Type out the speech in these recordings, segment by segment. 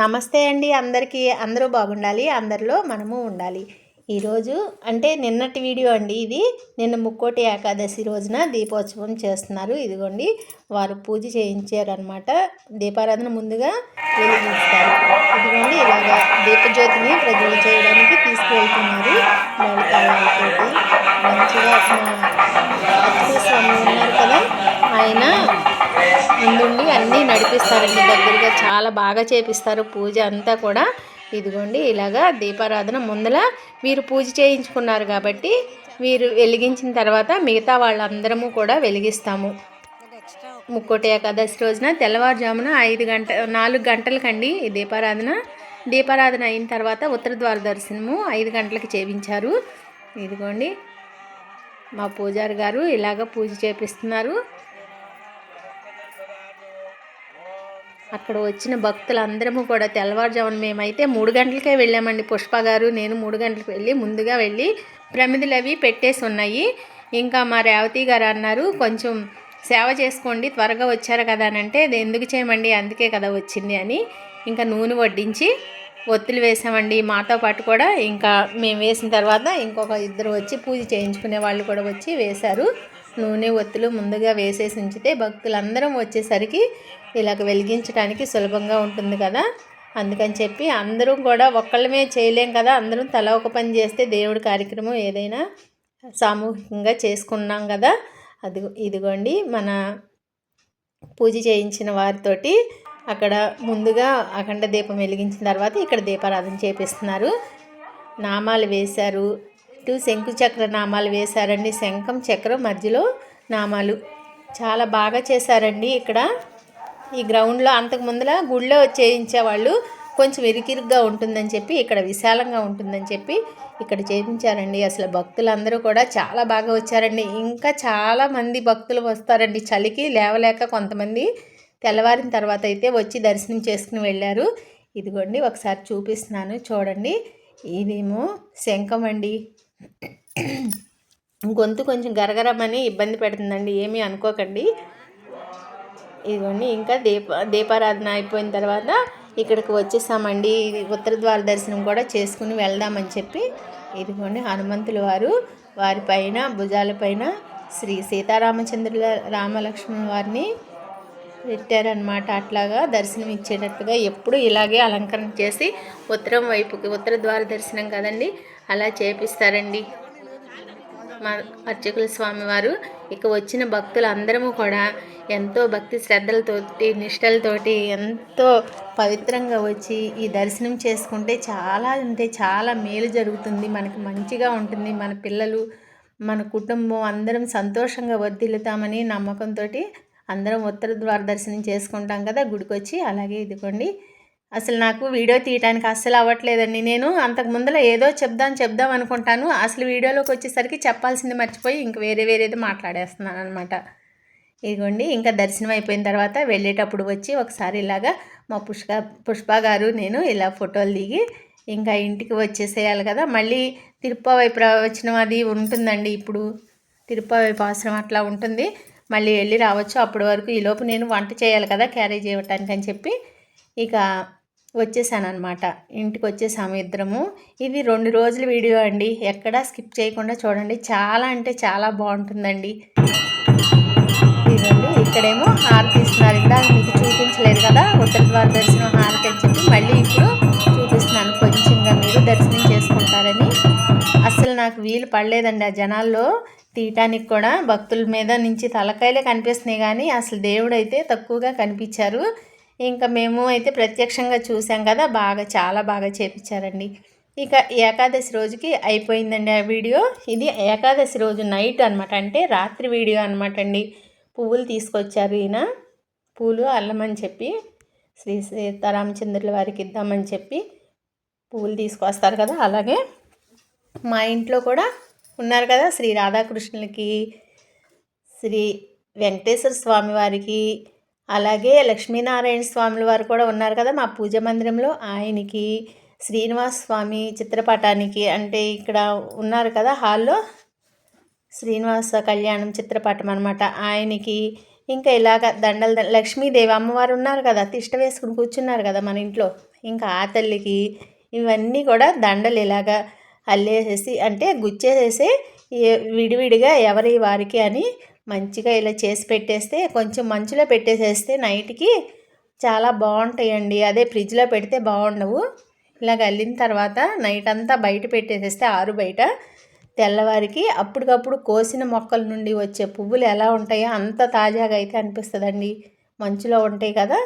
నమస్తే అండి అందరికీ. అందరూ బాగుండాలి, అందరిలో మనము ఉండాలి. ఈరోజు అంటే నిన్నటి వీడియో అండి ఇది. నిన్న ముక్కోటి ఏకాదశి రోజున దీపోత్సవం చేస్తున్నారు. ఇదిగోండి వారు పూజ చేయించారనమాట. దీపారాధన ముందుగా వెలిగిస్తారు. ఇదిగోండి ఇలాగా దీపజ్యోతిని ప్రజ్వలన చేయడానికి తీసుకువెళ్తున్నారు. లలితాలతోటి మంచిగా అర్చక స్వామి ఉన్నారు కదా, ఆయన ముందుండి అన్నీ నడిపిస్తారండి. దగ్గరగా చాలా బాగా చేపిస్తారు పూజ అంతా కూడా. ఇదిగోండి ఇలాగా దీపారాధన ముందల వీరు పూజ చేయించుకున్నారు కాబట్టి వీరు వెలిగించిన తర్వాత మిగతా వాళ్ళందరము కూడా వెలిగిస్తాము. ముక్కోటి ఏకాదశి రోజున తెల్లవారుజామున 4 గంటలకండి ఈ దీపారాధన అయిన తర్వాత ఉత్తర ద్వార దర్శనము 5 గంటలకు చేయించారు. ఇదిగోండి మా పూజారి గారు ఇలాగ పూజ చేపిస్తున్నారు. అక్కడ వచ్చిన భక్తులందరము కూడా తెల్లవారుజామున మేమైతే 3 గంటలకే వెళ్ళామండి. పుష్ప గారు నేను 3 గంటలకు ముందుగా వెళ్ళి ప్రమిదలు అవి పెట్టేసి ఉన్నాయి. ఇంకా మా రేవతి గారు అన్నారు, కొంచెం సేవ చేసుకోండి, త్వరగా వచ్చారు కదా అని అంటే, అది ఎందుకు చేయమండి, అందుకే కదా వచ్చింది అని ఇంకా నూనె వడ్డించి ఒత్తులు వేసామండి. మాతో పాటు కూడా ఇంకా మేము వేసిన తర్వాత ఇంకొక ఇద్దరు వచ్చి పూజ చేయించుకునే వాళ్ళు కూడా వచ్చి వేశారు. నూనె ఒత్తులు ముందుగా వేసేసి ఉంచితే భక్తులందరం వచ్చేసరికి ఇలాగ వెలిగించడానికి సులభంగా ఉంటుంది కదా. అందుకని చెప్పి అందరం కూడా ఒక్కళ్ళమే చేయలేం కదా, అందరం తల ఒక పని చేస్తే దేవుడి కార్యక్రమం ఏదైనా సామూహికంగా చేసుకున్నాం కదా. ఇదిగోండి మన పూజ చేయించిన వారితోటి అక్కడ ముందుగా అఖండ దీపం వెలిగించిన తర్వాత ఇక్కడ దీపారాధన చేపిస్తున్నారు. నామాలు వేశారు. ఇటు శంకు చక్ర నామాలు వేశారండి. శంఖం చక్రం మధ్యలో నామాలు చాలా బాగా చేశారండి. ఇక్కడ ఈ గ్రౌండ్లో అంతకు ముందర గుళ్ళో చేయించేవాళ్ళు కొంచెం ఇరుకిరుగ్గా ఉంటుందని చెప్పి ఇక్కడ విశాలంగా ఉంటుందని చెప్పి ఇక్కడ చేయించారండి. అసలు భక్తులందరూ కూడా చాలా బాగా వచ్చారండి. ఇంకా చాలామంది భక్తులు వస్తారండి. చలికి లేవలేక కొంతమంది తెల్లవారిన తర్వాత అయితే వచ్చి దర్శనం చేసుకుని వెళ్ళారు. ఇదిగోండి ఒకసారి చూపిస్తున్నాను చూడండి. ఇదేమో శంఖం అండి. గొంతు కొంచెం గరగరమని ఇబ్బంది పెడుతుందండి, ఏమీ అనుకోకండి. ఇదిగోండి ఇంకా దీపారాధన అయిపోయిన తర్వాత ఇక్కడికి వచ్చేసామండి. ఉత్తర ద్వార దర్శనం కూడా చేసుకుని వెళ్దామని చెప్పి ఇదిగోండి హనుమంతుల వారి పైన భుజాలపైన శ్రీ సీతారామచంద్రుల రామలక్ష్మణుల వారిని పెట్టారనమాట. అట్లాగా దర్శనం ఇచ్చేటట్టుగా ఎప్పుడు ఇలాగే అలంకరణ చేసి ఉత్తరం వైపుకి, ఉత్తర ద్వార దర్శనం కదండి, అలా చేపిస్తారండి మా అర్చకుల స్వామివారు. ఇక వచ్చిన భక్తులు అందరము కూడా ఎంతో భక్తి శ్రద్ధలతోటి నిష్టలతోటి ఎంతో పవిత్రంగా వచ్చి ఈ దర్శనం చేసుకుంటే చాలా అంటే చాలా మేలు జరుగుతుంది, మనకి మంచిగా ఉంటుంది, మన పిల్లలు మన కుటుంబం అందరం సంతోషంగా వర్ధిల్లుతామని నమ్మకంతో అందరం ఉత్తర ద్వార దర్శనం చేసుకుంటాం కదా గుడికొచ్చి. అలాగే ఇదిగోండి అసలు నాకు వీడియో తీయడానికి అస్సలు అవ్వట్లేదండి. నేను అంతకు ముందర ఏదో చెప్దాం అనుకుంటాను, అసలు వీడియోలోకి వచ్చేసరికి చెప్పాల్సింది మర్చిపోయి ఇంక వేరేది మాట్లాడేస్తున్నాను అనమాట. ఇదిగోండి ఇంకా దర్శనం అయిపోయిన తర్వాత వెళ్ళేటప్పుడు వచ్చి ఒకసారి ఇలాగా మా పుష్ప గారు నేను ఇలా ఫోటోలు దిగి ఇంకా ఇంటికి వచ్చేసేయాలి కదా. మళ్ళీ తిరుపతి ప్రవచనం అది ఉంటుందండి. ఇప్పుడు తిరుపతి ఆశ్రమం అట్లా ఉంటుంది, మళ్ళీ వెళ్ళి రావచ్చు. అప్పటి వరకు ఈలోపు నేను వంట చేయాలి కదా క్యారేజ్ ఇవ్వటానికి అని చెప్పి ఇక వచ్చేసాను అనమాట. ఇంటికి వచ్చేసాము ఇద్దరము. ఇది 2 రోజుల వీడియో అండి, ఎక్కడా స్కిప్ చేయకుండా చూడండి. చాలా అంటే చాలా బాగుంటుందండి. ఇదండి ఇక్కడేమో హారతి ఇస్తున్నారు. ఇందాక మీకు చూపించలేదు కదా ఉత్తర ద్వార దర్శనం హారతి అని చెప్పి మళ్ళీ ఇప్పుడు చూపిస్తున్నాను. కొంచెంగా మీరు దర్శనం చేసుకుంటారని. అసలు నాకు వీలు పడలేదండి ఆ జనాల్లో తీయటానికి కూడా. భక్తుల మీద నుంచి తలకాయలే కనిపిస్తున్నాయి కానీ అసలు దేవుడు అయితే తక్కువగా కనిపించారు. ఇంకా మేము అయితే ప్రత్యక్షంగా చూసాం కదా, చాలా బాగా చేపించారండి. ఇక ఏకాదశి రోజుకి అయిపోయిందండి ఆ వీడియో. ఇది ఏకాదశి రోజు నైట్ అనమాట, అంటే రాత్రి వీడియో అనమాట అండి. పువ్వులు తీసుకొచ్చారు ఈయన, పూలు అల్లమని చెప్పి శ్రీ సీతారామచంద్రుల వారికి ఇద్దామని చెప్పి పువ్వులు తీసుకొస్తారు కదా. అలాగే మా ఇంట్లో కూడా ఉన్నారు కదా శ్రీ రాధాకృష్ణులకి, శ్రీ వెంకటేశ్వర స్వామి వారికి, అలాగే లక్ష్మీనారాయణ స్వాముల వారు కూడా ఉన్నారు కదా మా పూజ మందిరంలో, ఆయనకి, శ్రీనివాస స్వామి చిత్రపటానికి, అంటే ఇక్కడ ఉన్నారు కదా హాల్లో శ్రీనివాస కళ్యాణం చిత్రపటం అనమాట, ఆయనకి. ఇంకా ఇలాగ దండలు లక్ష్మీదేవి అమ్మవారు ఉన్నారు కదా, తిష్ట వేసుకుని కూర్చున్నారు కదా మన ఇంట్లో, ఇంకా ఆ తల్లికి ఇవన్నీ కూడా దండలు ఇలాగా అల్లేసేసి అంటే గుచ్చేసేసి విడివిడిగా ఎవరి వారికి అని మంచిగా ఇలా చేసి పెట్టేస్తే కొంచెం మంచులో పెట్టేసేస్తే నైట్కి చాలా బాగుంటాయండి. అదే ఫ్రిడ్జ్లో పెడితే బాగుండవు. ఇలాగ అల్లిన తర్వాత నైట్ అంతా బయట పెట్టేసేస్తే ఆరు బయట తెల్లవారికి అప్పటికప్పుడు కోసిన మొక్కల నుండి వచ్చే పువ్వులు ఎలా ఉంటాయో అంత తాజాగా అయితే అనిపిస్తుందండి. మంచులో ఉంటాయి కదా,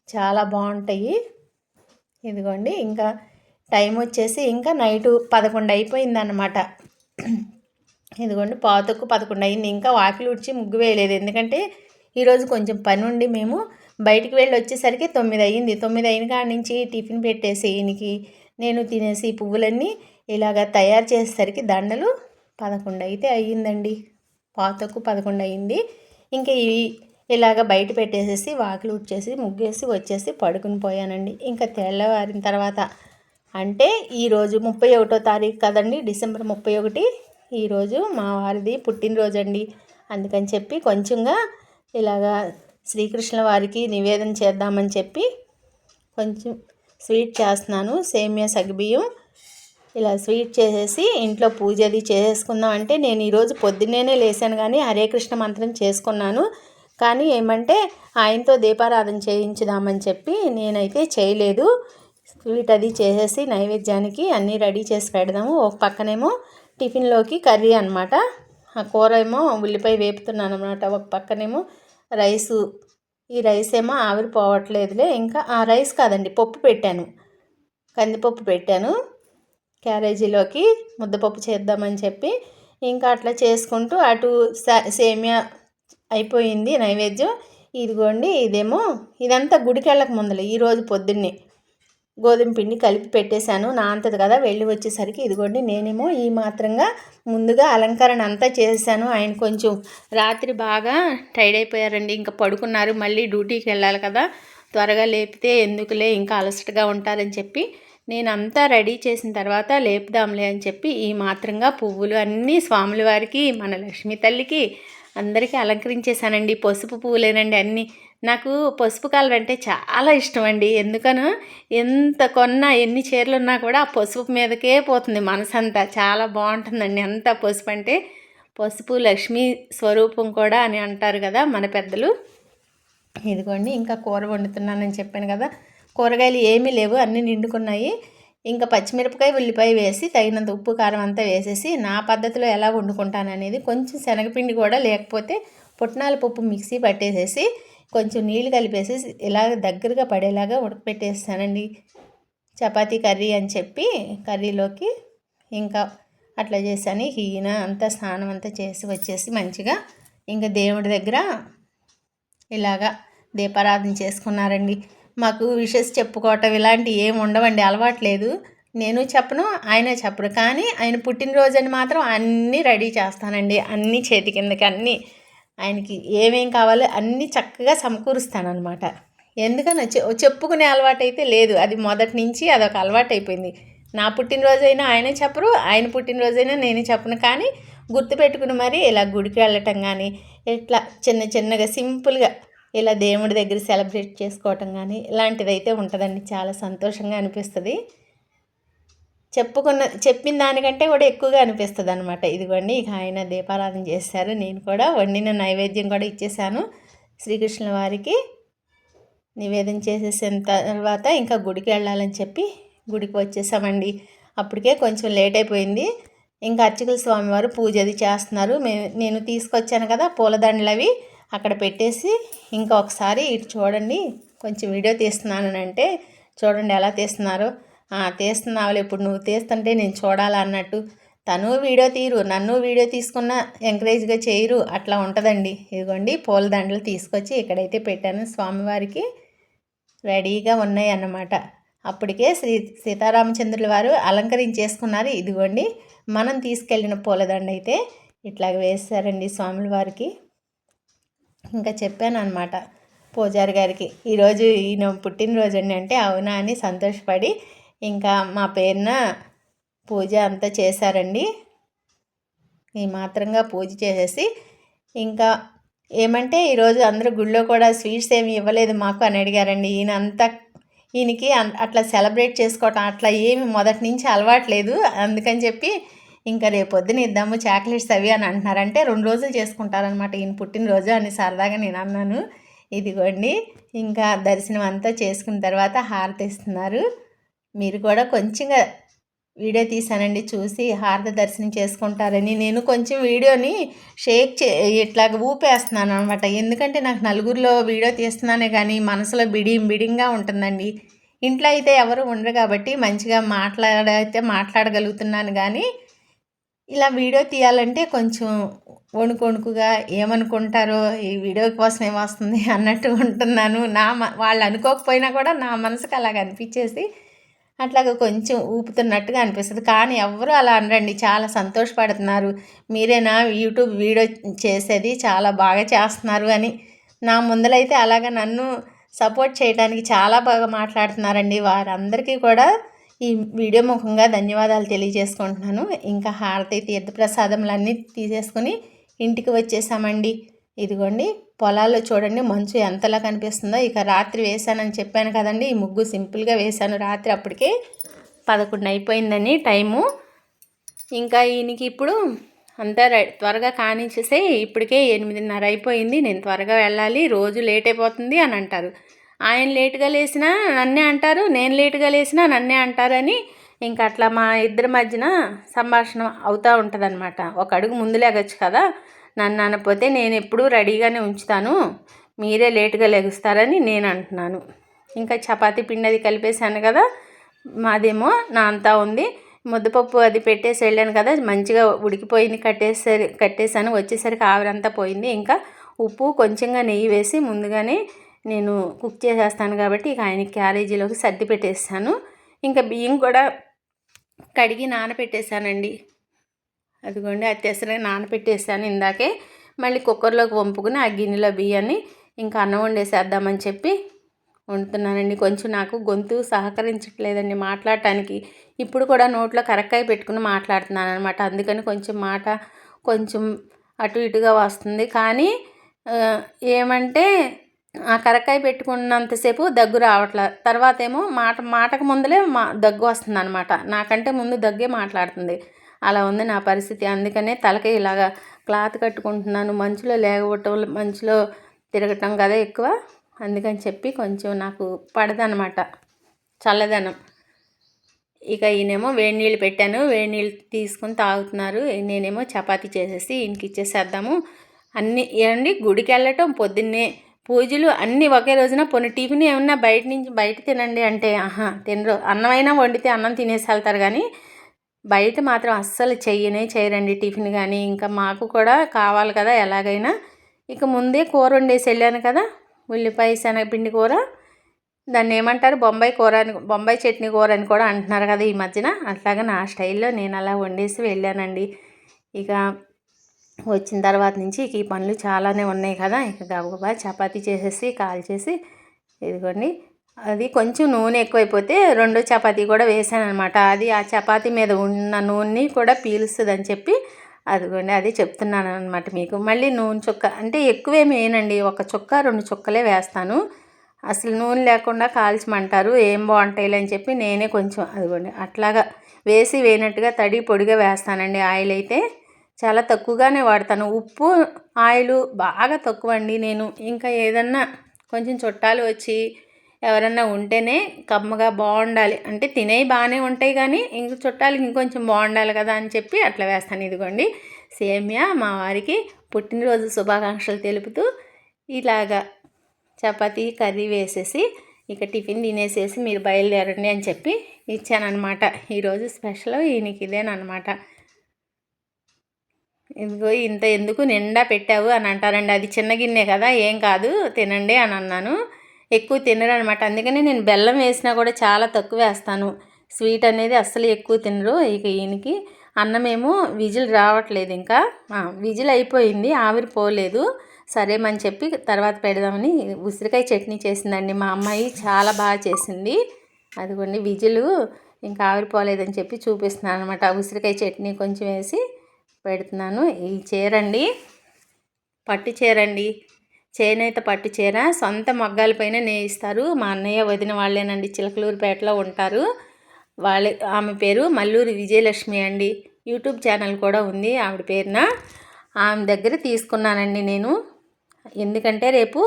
చాలా బాగుంటాయి. ఇదిగోండి ఇంకా టైం వచ్చేసి ఇంకా నైటు 11 అయిపోయిందన్నమాట. ఇదిగోండి 11 అయింది. ఇంకా వాకిలి ఉడిచి ముగ్గు వేయలేదు, ఎందుకంటే ఈరోజు కొంచెం పని ఉండి మేము బయటికి వెళ్ళి వచ్చేసరికి 9 అయ్యింది. 9 అయిన కాడి నుంచి టిఫిన్ పెట్టేసి ఈయనకి నేను తినేసి పువ్వులన్నీ ఇలాగ తయారు చేసేసరికి దండలు 11 అయితే అయ్యిందండి. 11 అయ్యింది. ఇంకా ఇలాగ బయట పెట్టేసేసి వాకిలి ఉడ్చేసి ముగ్గేసి వచ్చేసి పడుకుని పోయానండి. ఇంకా తెల్లవారిన తర్వాత అంటే ఈరోజు 31వ తారీఖు కదండి, డిసెంబర్ 31. ఈరోజు మా వారిది పుట్టినరోజు అండి. అందుకని చెప్పి కొంచెంగా ఇలాగా శ్రీకృష్ణ వారికి నివేదన చేద్దామని చెప్పి కొంచెం స్వీట్ చేస్తున్నాను. సేమియా సగ్గుబియ్యం ఇలా స్వీట్ చేసేసి ఇంట్లో పూజ అది చేసేసుకుందాం అంటే నేను ఈరోజు పొద్దున్నే లేసాను కానీ హరే కృష్ణ మంత్రం చేసుకున్నాను. కానీ ఏమంటే ఆయనతో దీపారాధన చేయించుదామని చెప్పి నేనైతే చేయలేదు. స్వీట్ అది చేసేసి నైవేద్యానికి అన్నీ రెడీ చేసి పెడదాము. ఒక పక్కనేమో టిఫిన్లోకి కర్రీ అనమాట. ఆ కూర ఏమో ఉల్లిపాయ వేపుతున్నాను అనమాట. ఒక పక్కనేమో రైసు, ఈ రైస్ ఏమో ఆవిరిపోవట్లేదులే. ఇంకా ఆ రైస్ కాదండి, పప్పు పెట్టాను, కందిపప్పు పెట్టాను. క్యారేజీలోకి ముద్దపప్పు చేద్దామని చెప్పి ఇంకా అట్లా చేసుకుంటూ అటు సేమియా అయిపోయింది నైవేద్యం. ఇదిగోండి ఇదేమో ఇదంతా గుడికి వెళ్ళక ముందులే ఈరోజు పొద్దున్నే గోధుమ పిండి కలిపి పెట్టేశాను, నాంతది కదా. వెళ్ళి వచ్చేసరికి ఇదిగోండి నేనేమో ఈ మాత్రంగా ముందుగా అలంకరణ అంతా చేశాను. ఆయన కొంచెం రాత్రి బాగా టైర్డ్ అయిపోయారండి, ఇంకా పడుకున్నారు. మళ్ళీ డ్యూటీకి వెళ్ళాలి కదా, త్వరగా లేపితే ఎందుకులే ఇంకా అలసటగా ఉంటారని చెప్పి నేను అంతా రెడీ చేసిన తర్వాత లేపుదాంలే అని చెప్పి ఈ మాత్రంగా పువ్వులు అన్నీ స్వాముల వారికి, మన లక్ష్మీ తల్లికి అందరికీ అలంకరించేశానండి. పసుపు పువ్వులేనండి అన్నీ. నాకు పసుపు కలర్ అంటే చాలా ఇష్టం అండి. ఎందుకనో ఎంత కొన్నా ఎన్ని చీరలు ఉన్నా కూడా ఆ పసుపు మీదకే పోతుంది మనసంతా. చాలా బాగుంటుందండి అంతా పసుపు అంటే. పసుపు లక్ష్మీ స్వరూపం కూడా అని అంటారు కదా మన పెద్దలు. ఇదిగోండి ఇంకా కూర వండుతున్నానని చెప్పాను కదా, కూరగాయలు ఏమీ లేవు, అన్నీ నిండుకున్నాయి. ఇంకా పచ్చిమిరపకాయ ఉల్లిపాయ వేసి తగినంత ఉప్పు కారం అంతా వేసేసి నా పద్ధతిలో ఎలా వండుకుంటాను అనేది, కొంచెం శనగపిండి కూడా లేకపోతే పుట్నాల పప్పు మిక్సీ పట్టేసేసి కొంచెం నీళ్ళు కలిపేసి ఇలా దగ్గరగా పడేలాగా ఉడకపెట్టేస్తానండి. చపాతీ కర్రీ అని చెప్పి కర్రీలోకి ఇంకా అట్లా చేశాను. ఈయన అంతా స్నానం అంతా చేసి వచ్చేసి మంచిగా ఇంకా దేవుడి దగ్గర ఇలాగా దీపారాధన చేసుకున్నారండి. మాకు విషెస్ చెప్పుకోవటం ఇలాంటివి ఏమి ఉండవండి, అలవాట్లేదు. నేను చెప్పను, ఆయన చెప్పరు. కానీ ఆయన పుట్టినరోజు అని మాత్రం అన్నీ రెడీ చేస్తానండి. అన్నీ చేతి కిందకి అన్నీ ఆయనకి ఏమేం కావాలో అన్నీ చక్కగా సమకూరుస్తానమాట. ఎందుకని చెప్పుకునే అలవాటు అయితే లేదు, అది మొదటి నుంచి అదొక అలవాటు అయిపోయింది. నా పుట్టినరోజైనా ఆయనే చెప్పరు, ఆయన పుట్టినరోజైనా నేనే చెప్పను. కానీ గుర్తుపెట్టుకుని మరి ఇలా గుడికి వెళ్ళటం కానీ ఇట్లా చిన్న చిన్నగా సింపుల్గా ఇలా దేవుడి దగ్గర సెలబ్రేట్ చేసుకోవటం కానీ ఇలాంటిదైతే ఉంటుందండి. చాలా సంతోషంగా అనిపిస్తుంది. చెప్పిన దానికంటే కూడా ఎక్కువగా అనిపిస్తుంది అనమాట. ఇదిగోండి ఇక ఆయన దీపారాధన చేశారు. నేను కూడా వండిన నైవేద్యం కూడా ఇచ్చేసాను. శ్రీకృష్ణుల వారికి నివేదన చేసేసిన తర్వాత ఇంకా గుడికి వెళ్ళాలని చెప్పి గుడికి వచ్చేసామండి. అప్పటికే కొంచెం లేట్ అయిపోయింది. ఇంకా అర్చకుల స్వామివారు పూజ అది చేస్తున్నారు. నేను తీసుకొచ్చాను కదా పూలదండలు, అవి అక్కడ పెట్టేసి ఇంకా ఒకసారి ఇటు చూడండి, కొంచెం వీడియో తీస్తున్నాను అంటే చూడండి ఎలా తీస్తున్నారో. తీస్తున్నావులే, ఇప్పుడు నువ్వు తీస్తుంటే నేను చూడాలా అన్నట్టు. తను వీడియో తీరు, నన్ను వీడియో తీసుకున్న ఎంకరేజ్గా చేయరు, అట్లా ఉంటుందండి. ఇదిగోండి పూలదండలు తీసుకొచ్చి ఇక్కడైతే పెట్టాను. స్వామివారికి రెడీగా ఉన్నాయి అన్నమాట. అప్పటికే సీతారామచంద్రుల వారు అలంకరించేసుకున్నారు. ఇదిగోండి మనం తీసుకెళ్ళిన పూలదండ అయితే ఇట్లాగ వేస్తారండి స్వాముల వారికి. ఇంకా చెప్పాను అనమాట పూజారి గారికి, ఈరోజు ఈయన పుట్టినరోజు అండి అంటే అవునా అని సంతోషపడి ఇంకా మా పేరున పూజ అంతా చేశారండి. ఈ మాత్రంగా పూజ చేసేసి ఇంకా ఏమంటే ఈరోజు అందరూ గుళ్ళో కూడా స్వీట్స్ ఏమి ఇవ్వలేదు మాకు అని అడిగారండి. ఈయన అంతా ఈయనకి అట్లా సెలబ్రేట్ చేసుకోవటం అట్లా ఏమి మొదటి నుంచి అలవాట్లేదు. అందుకని చెప్పి ఇంకా రేపొద్దున ఇద్దాము చాక్లెట్స్ అవి అని అంటున్నారంటే 2 రోజులు చేసుకుంటారనమాట ఈయన పుట్టినరోజు అని సరదాగా నేను అన్నాను. ఇదిగోండి ఇంకా దర్శనం అంతా చేసుకున్న తర్వాత హారతి ఇస్తున్నారు. మీరు కూడా కొంచెంగా వీడియో తీసానండి, చూసి హారతి దర్శనం చేసుకుంటారని. నేను కొంచెం వీడియోని ఇట్లాగ ఊపేస్తున్నాను అనమాట. ఎందుకంటే నాకు నలుగురిలో వీడియో తీస్తున్నానే కానీ మనసులో బిడింగా ఉంటుందండి. ఇంట్లో అయితే ఎవరు ఉండరు కాబట్టి మంచిగా మాట్లాడగలుగుతున్నాను. కానీ ఇలా వీడియో తీయాలంటే కొంచెం వణుకుగా ఏమనుకుంటారో, ఈ వీడియో కోసం ఏమొస్తుంది అన్నట్టు ఉంటున్నాను. వాళ్ళు అనుకోకపోయినా కూడా నా మనసుకు అలాగ అనిపించేసి అట్లాగా కొంచెం ఊపుతున్నట్టుగా అనిపిస్తుంది. కానీ ఎవరు అలా అనరండి, చాలా సంతోషపడుతున్నారు. మీరేనా యూట్యూబ్ వీడియో చేసేది, చాలా బాగా చేస్తున్నారు అని. నా ముందలైతే అలాగా నన్ను సపోర్ట్ చేయడానికి చాలా బాగా మాట్లాడుతున్నారండి. వారందరికీ కూడా ఈ వీడియో ముఖంగా ధన్యవాదాలు తెలియజేసుకుంటున్నాను. ఇంకా హారతి తీర్థప్రసాదములన్నీ తీసేసుకొని ఇంటికి వచ్చేసామండి. ఇదిగోండి పొలాల్లో చూడండి మంచు ఎంతలా కనిపిస్తుందో. ఇక రాత్రి వేసానని చెప్పాను కదండి, ఈ ముగ్గు సింపుల్గా వేశాను రాత్రి. అప్పటికే 11 అయిపోయిందని టైము. ఇంకా ఈయనకి ఇప్పుడు అంతా త్వరగా కానిచ్చేసే, ఇప్పటికే 8:30 అయిపోయింది, నేను త్వరగా వెళ్ళాలి, రోజు లేట్ అయిపోతుంది అని అంటారు. ఆయన లేటుగా లేచినా నన్నే అంటారు, నేను లేటుగా లేచినా నన్నే అంటారని ఇంకా అట్లా మా ఇద్దరి మధ్యన సంభాషణ అవుతూ ఉంటుంది అనమాట. ఒక అడుగు ముందు లేగచ్చు కదా, నన్ను అనకపోతే నేను ఎప్పుడూ రెడీగానే ఉంచుతాను, మీరే లేటుగా లెగుస్తారని నేను అంటున్నాను. ఇంకా చపాతీ పిండి అది కలిపేశాను కదా, మాదేమో నా అంతా ఉంది. ముద్దపప్పు అది పెట్టేసి వెళ్ళాను కదా, మంచిగా ఉడికిపోయింది. కట్టేసాను. వచ్చేసరికి ఆవిరంతా పోయింది. ఇంకా ఉప్పు కొంచెంగా నెయ్యి వేసి ముందుగానే నేను కుక్ చేసేస్తాను కాబట్టి ఇక ఆయనకి క్యారేజీలోకి సర్ది పెట్టేస్తాను. ఇంకా బియ్యం కూడా కడిగి నానబెట్టేశానండి. అదిగోండి అత్యవసరంగా నానబెట్టేసాను ఇందాకే. మళ్ళీ కుక్కర్లోకి వంపుకుని ఆ గిన్నెలో బియ్యాన్ని ఇంకా అన్నం వండేసేద్దామని చెప్పి వండుతున్నానండి. కొంచెం నాకు గొంతు సహకరించట్లేదండి మాట్లాడటానికి. ఇప్పుడు కూడా నోట్లో కరక్కాయ పెట్టుకుని మాట్లాడుతున్నాను అనమాట. అందుకని కొంచెం అటు ఇటుగా వస్తుంది. కానీ ఏమంటే ఆ కరక్కాయ పెట్టుకున్నంతసేపు దగ్గు రావట్లే. తర్వాత ఏమో మాటకు ముందలే దగ్గు వస్తుంది అనమాట. నాకంటే ముందు దగ్గే మాట్లాడుతుంది. అలా ఉంది నా పరిస్థితి. అందుకనే తలకి ఇలాగా క్లాత్ కట్టుకుంటున్నాను. మంచులో లేకపోవటం, మంచులో తిరగటం కదా ఎక్కువ, అందుకని చెప్పి కొంచెం నాకు పడదనమాట చల్లదనం. ఇక ఈయనేమో వేడి నీళ్ళు పెట్టాను, వేడి నీళ్ళు తీసుకుని తాగుతున్నారు. నేనేమో చపాతీ చేసేసి ఇంటికి ఇచ్చేసేద్దాము. అన్నీ ఏమండి గుడికి వెళ్ళటం, పొద్దున్నే పూజలు అన్నీ ఒకే రోజున. పొన్ని టిఫిన్ ఏమన్నా బయట తినండి అంటే తినరు. అన్నమైనా వండితే అన్నం తినేసి వెళ్తారు, కానీ బయట మాత్రం అస్సలు చేయరండి టిఫిన్ కానీ. ఇంకా మాకు కూడా కావాలి కదా ఎలాగైనా. ఇక ముందే కూర వండేసి వెళ్ళాను కదా, ఉల్లిపాయ శనగపిండి కూర, దాన్ని ఏమంటారు బొంబాయి చట్నీ కూర అని కూడా అంటున్నారు కదా ఈ మధ్యన. అట్లాగా నా స్టైల్లో నేను అలా వండేసి వెళ్ళానండి. ఇక వచ్చిన తర్వాత నుంచి ఇక ఈ పనులు చాలానే ఉన్నాయి కదా, ఇక గబగబా చపాతీ చేసేసి కాల్చేసి ఇదిగోండి. అది కొంచెం నూనె ఎక్కువైపోతే రెండో చపాతీ కూడా వేసాను అనమాట. అది ఆ చపాతీ మీద ఉన్న నూనెని కూడా పీలుస్తుందని చెప్పి అదిగోండి అది చెప్తున్నాను అనమాట మీకు. మళ్ళీ నూనె చుక్క అంటే ఎక్కువేమి వేయనండి, 1 చుక్క 2 చుక్కలే వేస్తాను. అసలు నూనె లేకుండా కాల్చమంటారు, ఏం బాగుంటాయిలే అని చెప్పి నేనే కొంచెం అదిగోండి అట్లాగా వేసినట్టుగా తడి పొడిగా వేస్తానండి. ఆయిల్ అయితే చాలా తక్కువగానే వాడతాను. ఉప్పు ఆయిల్ బాగా తక్కువ అండి నేను. ఇంకా ఏదన్నా కొంచెం చుట్టాలు వచ్చి ఎవరన్నా ఉంటేనే కమ్మగా బాగుండాలి అంటే, తినేవి బాగానే ఉంటాయి కానీ ఇంక చుట్టాలకి ఇంకొంచెం బాగుండాలి కదా అని చెప్పి అట్లా వేస్తాను. ఇదిగోండి సేమియా మా వారికి పుట్టినరోజు శుభాకాంక్షలు తెలుపుతూ ఇలాగా చపాతీ కర్రీ వేసేసి ఇక టిఫిన్ తినేసేసి మీరు బయలుదేరండి అని చెప్పి ఇచ్చానమాట. ఈరోజు స్పెషల్ ఈయనకి ఇదేనమాట. ఇదిగో ఇంత ఎందుకు నిండా పెట్టావు అని అంటారండి. అది చిన్న గిన్నె కదా, ఏం కాదు తినండి అని అన్నాను. ఎక్కువ తినరు అనమాట. అందుకని నేను బెల్లం వేసినా కూడా చాలా తక్కువ వేస్తాను. స్వీట్ అనేది అస్సలు ఎక్కువ తినరు. ఇక ఈయనకి అన్నమేమో విజిల్ రావట్లేదు, ఇంకా విజిల్ అయిపోయింది, ఆవిరి పోలేదు. సరేమని చెప్పి తర్వాత పెడదామని ఉసిరికాయ చట్నీ చేసిందండి మా అమ్మాయి, చాలా బాగా చేసింది. అదిగోండి విజిలు ఇంకా ఆవిరిపోలేదని చెప్పి చూపిస్తున్నాను అనమాట. ఉసిరికాయ చట్నీ కొంచెం వేసి పెడుతున్నాను. ఈ చీరండి పట్టు చీరండి, చేనేత పట్టు చీర సొంత మగ్గాలపైన నేయిస్తారు. మా అన్నయ్య వదిన వాళ్ళేనండి, చిలకలూరుపేటలో ఉంటారు. ఆమె పేరు మల్లూరి విజయలక్ష్మి అండి. యూట్యూబ్ ఛానల్ కూడా ఉంది ఆవిడ పేరున. ఆమె దగ్గర తీసుకున్నానండి నేను. ఎందుకంటే రేపు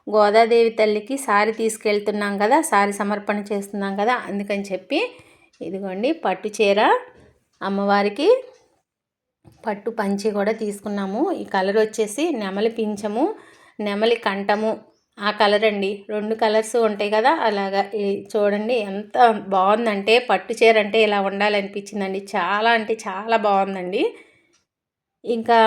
గోదాదేవి తల్లికి సారీ తీసుకెళ్తున్నాం కదా, సారీ సమర్పణ చేస్తున్నాం కదా, అందుకని చెప్పి ఇదిగోండి పట్టు చీర, అమ్మవారికి పట్టు పంచి కూడా తీసుకున్నాము. ఈ కలర్ వచ్చేసి నెమలి పింఛము, నెమలి కంఠము, ఆ కలర్ అండి. 2 కలర్స్ ఉంటాయి కదా, అలాగా. చూడండి ఎంత బాగుందంటే, పట్టు చీర అంటే ఇలా ఉండాలనిపించిందండి. చాలా అంటే చాలా బాగుందండి. ఇంకా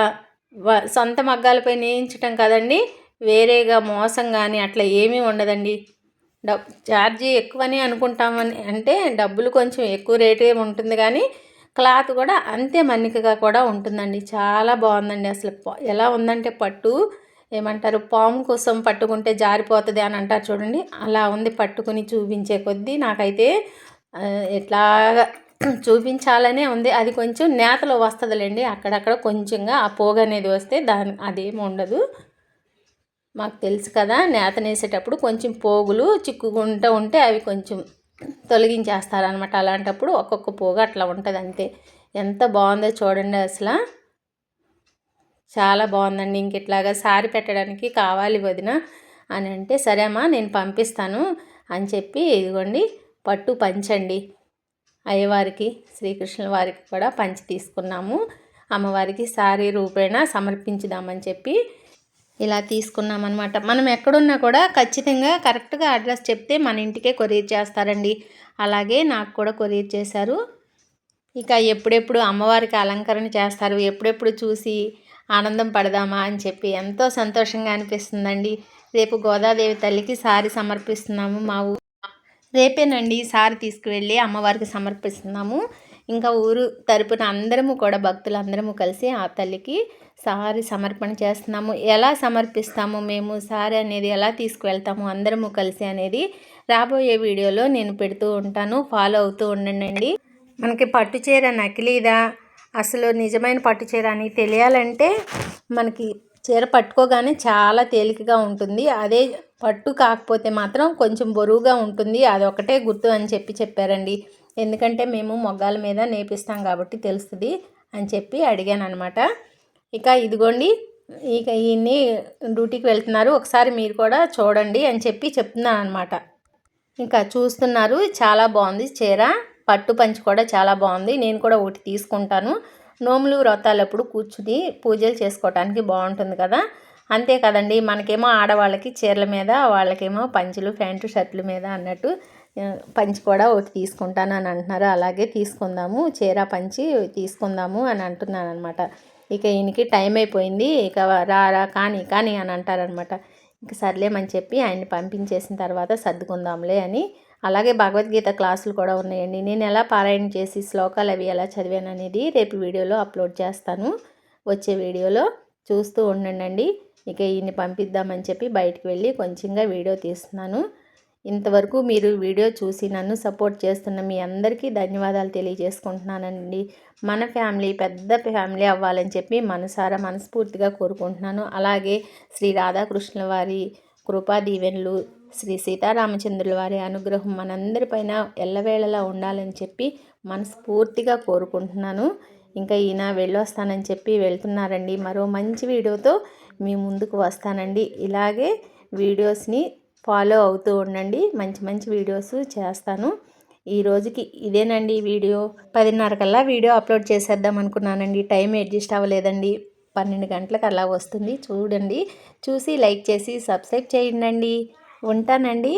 సొంత మగ్గాలపై నేయించటం కదండి, వేరేగా మోసం కానీ అట్లా ఏమీ ఉండదండి. ఛార్జీ ఎక్కువని అనుకుంటామని అంటే డబ్బులు కొంచెం ఎక్కువ రేటే ఉంటుంది, కానీ క్లాత్ కూడా అంతే మన్నికగా కూడా ఉంటుందండి. చాలా బాగుందండి. అసలు ఎలా ఉందంటే పట్టు ఏమంటారు, పాము కోసం పట్టుకుంటే జారిపోతుంది అని అంటారు చూడండి, అలా ఉంది. పట్టుకుని చూపించే కొద్దీ నాకైతే ఎట్లాగా చూపించాలనే ఉంది. అది కొంచెం నేతలో వస్తుందిలేండి, అక్కడక్కడ కొంచెంగా ఆ పోగ అనేది వస్తే అదేమి ఉండదు. మాకు తెలుసు కదా, నేత నేసేటప్పుడు కొంచెం పోగులు చిక్కుకుంటూ ఉంటే అవి కొంచెం తొలగించేస్తారనమాట. అలాంటప్పుడు ఒక్కొక్క పోగు అట్లా ఉంటుంది అంతే. ఎంత బాగుందో చూడండి అసలు, చాలా బాగుందండి. ఇంక ఇట్లాగా సారీ పెట్టడానికి కావాలి వదిన అని అంటే, సరే అమ్మా నేను పంపిస్తాను అని చెప్పి ఇదిగోండి పట్టు పంచండి. అయ్యవారికి శ్రీకృష్ణుల వారికి కూడా పంచి తీసుకున్నాము. అమ్మవారికి సారీ రూపేణ సమర్పించుదామని చెప్పి ఇలా తీసుకున్నామన్నమాట. మనం ఎక్కడున్నా కూడా ఖచ్చితంగా కరెక్ట్గా అడ్రస్ చెప్తే మన ఇంటికే కొరియర్ చేస్తారండి. అలాగే నాకు కూడా కొరియర్ చేశారు. ఇక ఎప్పుడెప్పుడు అమ్మవారికి అలంకరణ చేస్తారు, ఎప్పుడెప్పుడు చూసి ఆనందం పడదామా అని చెప్పి ఎంతో సంతోషంగా అనిపిస్తుందండి. రేపు గోదాదేవి తల్లికి సారీ సమర్పిస్తున్నాము. మా రేపేనండి సారీ తీసుకువెళ్ళి అమ్మవారికి సమర్పిస్తున్నాము. ఇంకా ఊరు తరపున అందరము కూడా భక్తులందరము కలిసి ఆ తల్లికి సారీ సమర్పణ చేస్తున్నాము. ఎలా సమర్పిస్తాము మేము సారీ అనేది, ఎలా తీసుకువెళ్తాము అందరము కలిసి అనేది రాబోయే వీడియోలో నేను పెడుతూ ఉంటాను. ఫాలో అవుతూ ఉండండి. మనకి పట్టు చీర నకిలీదా అసలు నిజమైన పట్టు చీర అని తెలియాలంటే మనకి చీర పట్టుకోగానే చాలా తేలికగా ఉంటుంది. అదే పట్టు కాకపోతే మాత్రం కొంచెం బరువుగా ఉంటుంది. అదొకటే గుర్తు అని చెప్పారండి. ఎందుకంటే మేము మొగ్గాల మీద నేపిస్తాం కాబట్టి తెలుస్తుంది అని చెప్పి అడిగాను అనమాట. ఇక ఇదిగోండి, ఇక ఈయన్ని డ్యూటీకి వెళ్తున్నారు, ఒకసారి మీరు కూడా చూడండి అని చెప్పి చెప్తున్నాను అనమాట. ఇంకా చూస్తున్నారు, చాలా బాగుంది చీర. పట్టు పంచి కూడా చాలా బాగుంది. నేను కూడా ఒకటి తీసుకుంటాను. నోములు వ్రతాలప్పుడు కూర్చుని పూజలు చేసుకోవటానికి బాగుంటుంది కదా, అంతే కదండి. మనకేమో ఆడవాళ్ళకి చీరల మీద, వాళ్ళకేమో పంచులు ప్యాంటు షర్ట్ల మీద అన్నట్టు పంచి కూడా ఒకటి తీసుకుంటాను అని అంటున్నారు. అలాగే తీసుకుందాము, చీర పంచి తీసుకుందాము అని అంటున్నాను అనమాట. ఇక ఈయనకి టైం అయిపోయింది, ఇక రా కానీ అని అంటారనమాట. ఇంక సర్లేమని చెప్పి ఆయన్ని పంపించేసిన తర్వాత సర్దుకుందాంలే అని. అలాగే భగవద్గీత క్లాసులు కూడా ఉన్నాయండి. నేను ఎలా పారాయణ చేసి శ్లోకాలు అవి ఎలా చదివాను అనేది రేపు వీడియోలో అప్లోడ్ చేస్తాను. వచ్చే వీడియోలో చూస్తూ ఉండండి. ఇక ఈయన్ని పంపిద్దామని చెప్పి బయటికి వెళ్ళి కొంచెంగా వీడియో తీస్తున్నాను. ఇంతవరకు మీరు వీడియో చూసి నన్ను సపోర్ట్ చేస్తున్న మీ అందరికీ ధన్యవాదాలు తెలియజేసుకుంటున్నానండి. మన ఫ్యామిలీ పెద్ద ఫ్యామిలీ అవ్వాలని చెప్పి మనస్ఫూర్తిగా కోరుకుంటున్నాను. అలాగే శ్రీ రాధాకృష్ణుల వారి కృపా దీవెనలు, శ్రీ సీతారామచంద్రుల వారి అనుగ్రహం మనందరిపైన ఎల్లవేళలా ఉండాలని చెప్పి మనస్ఫూర్తిగా కోరుకుంటున్నాను. ఇంకా ఈయన వెళ్ళొస్తానని చెప్పి వెళ్తున్నారండి. మరో మంచి వీడియోతో మీ ముందుకు వస్తానండి. ఇలాగే వీడియోస్ని ఫాలో అవుతూ ఉండండి. మంచి వీడియోస్ చేస్తాను. ఈ రోజుకి ఇదేనండి వీడియో. 10:30 కల్లా వీడియో అప్లోడ్ చేసేద్దాం అనుకున్నానండి. టైం అడ్జస్ట్ అవ్వలేదండి. 12 గంటలకు అలా వస్తుంది. చూడండి, చూసి లైక్ చేసి సబ్స్క్రైబ్ చేయండి. ఉంటానండి.